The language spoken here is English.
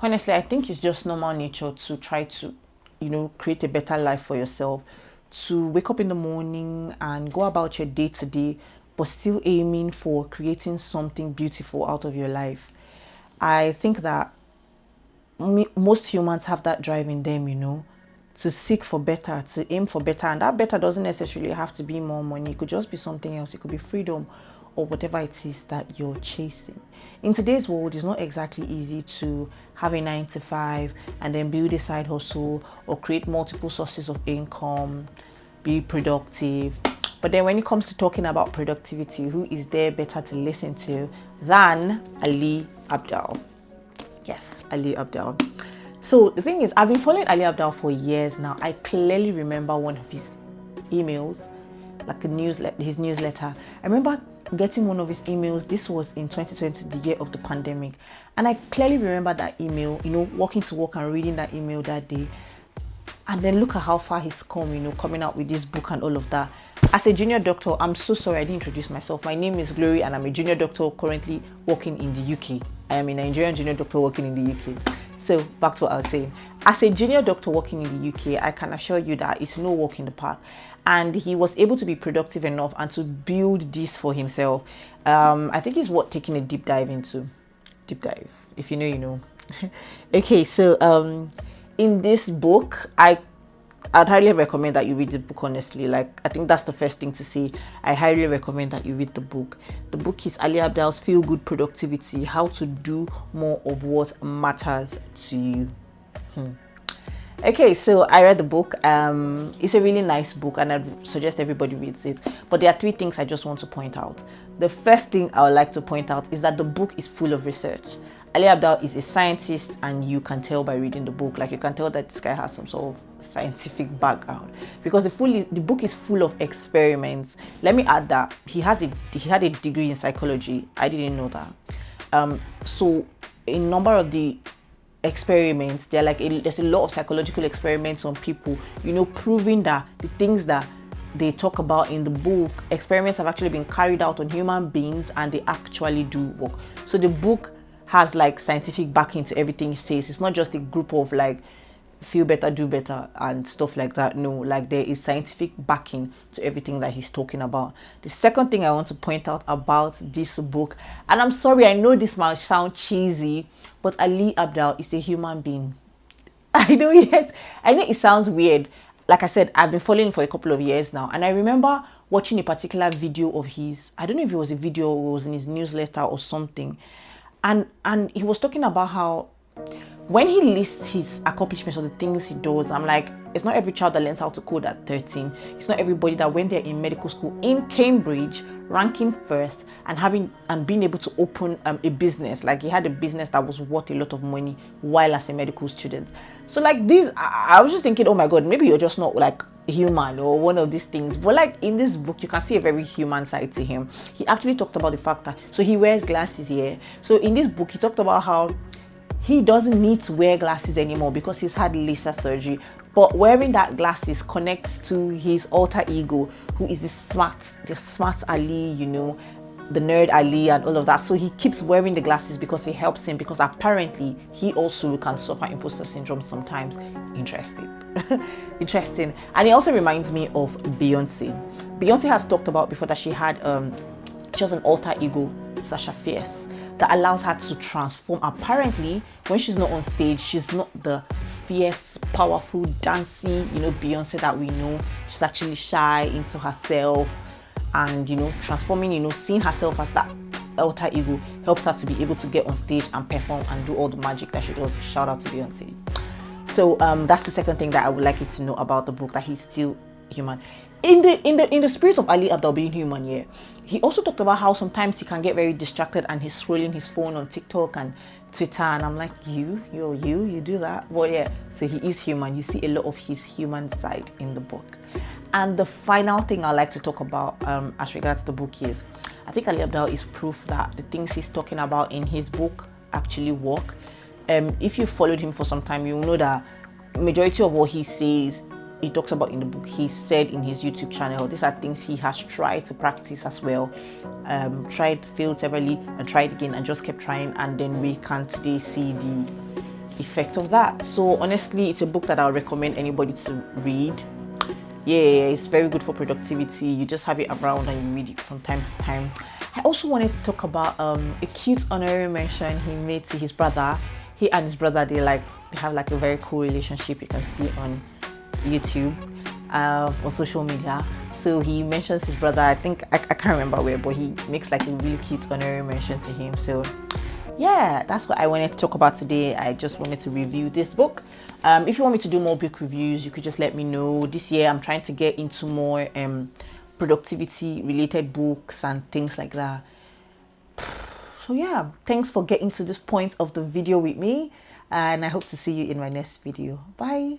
Honestly, I think it's just normal nature to try to, create a better life for yourself, to wake up in the morning and go about your day to day, but still aiming for creating something beautiful out of your life. I think that most humans have that drive in them, to seek for better, to aim for better. And that better doesn't necessarily have to be more money. It could just be something else. It could be freedom or whatever it is that you're chasing. In today's world, it's not exactly easy to have a 9 to 5 and then build a side hustle or create multiple sources of income, be productive. But then when it comes to talking about productivity, who is there better to listen to than Ali Abdaal? Yes, Ali Abdaal. So the thing is, I've been following Ali Abdaal for years now. I clearly remember one of his emails, like his newsletter. I remember getting one of his emails. This was in 2020, the year of the pandemic. And I clearly remember that email, walking to work and reading that email that day. And then look at how far he's come, coming out with this book and all of that. As a junior doctor, I'm so sorry I didn't introduce myself. My name is Glory and I'm a junior doctor currently working in the UK. I am a Nigerian junior doctor working in the UK. So back to what I was saying. As a junior doctor working in the UK, I can assure you that it's no walk in the park. And he was able to be productive enough and to build this for himself. I think it's worth taking a deep dive into. Deep dive. If you know, you know. Okay, so in this book, I'd highly recommend that you read the book, honestly. Like, I think that's the first thing to say. I highly recommend that you read the book. The book is Ali Abdaal's Feel Good Productivity, How to Do More of What Matters to You. Okay, so I read the book. It's a really nice book and I'd suggest everybody reads it. But there are 3 things I just want to point out. The first thing I would like to point out is that the book is full of research. Ali Abdaal is a scientist and you can tell by reading the book. Like, you can tell that this guy has some sort of scientific background because the book is full of experiments. Let me add that he had a degree in psychology. I didn't know that. So a number of the experiments, there's a lot of psychological experiments on people, proving that the things that they talk about in the book, experiments have actually been carried out on human beings and they actually do work. So the book has like scientific backing to everything it says. It's not just a group of like feel better, do better and stuff like that. No, like there is scientific backing to everything that he's talking about. The second thing I want to point out about this book, and I'm sorry, I know this might sound cheesy, but Ali Abdaal is a human being. I know it sounds weird. Like I said, I've been following him for a couple of years now, and I remember watching a particular video of his. I don't know if it was a video or it was in his newsletter or something. And he was talking about how when he lists his accomplishments or the things he does, I'm like, it's not every child that learns how to code at 13. It's not everybody that when they're in medical school in Cambridge, ranking first and being able to open a business. Like, he had a business that was worth a lot of money while as a medical student. So like this, I was just thinking, oh my God, maybe you're just not like human or one of these things. But like in this book, you can see a very human side to him. He actually talked about the fact that, so he wears glasses here. So in this book, he talked about how he doesn't need to wear glasses anymore because he's had laser surgery. But wearing that glasses connects to his alter ego, who is the smart Ali, the nerd Ali and all of that. So he keeps wearing the glasses because it helps him, because apparently he also can suffer imposter syndrome sometimes. Interesting. And it also reminds me of Beyonce. Beyonce has talked about before that she has an alter ego, Sasha Fierce, that allows her to transform. Apparently, when she's not on stage, she's not the fierce, powerful, dancey, Beyonce that we know. She's actually shy, into herself, and transforming, seeing herself as that alter ego helps her to be able to get on stage and perform and do all the magic that she does. Shout out to Beyonce. So that's the second thing that I would like you to know about the book, that he's still human. In the spirit of Ali Abdaal being human, yeah, he also talked about how sometimes he can get very distracted and he's scrolling his phone on TikTok and Twitter, and I'm like, you do that? Well, yeah, so he is human. You see a lot of his human side in the book. And the final thing I like to talk about as regards the book is, I think Ali Abdaal is proof that the things he's talking about in his book actually work. If you followed him for some time, you'll know that majority of what he says, he talks about in the book, he said in his YouTube channel. These are things he has tried to practice as well. Tried, failed severally, and tried again, and just kept trying. And then we can today see effect of that. So honestly, it's a book that I'll recommend anybody to read. Yeah, it's very good for productivity. You just have it around and you read it from time to time. I also wanted to talk about a cute honorary mention he made to his brother. He and his brother, they have like a very cool relationship. You can see on YouTube or social media. So he mentions his brother. I think I can't remember where, but he makes like a really cute honorary mention to him. So yeah, that's what I wanted to talk about today. I just wanted to review this book. If you want me to do more book reviews, you could just let me know. This year I'm trying to get into more productivity related books and things like that. So yeah, thanks for getting to this point of the video with me, and I hope to see you in my next video. Bye.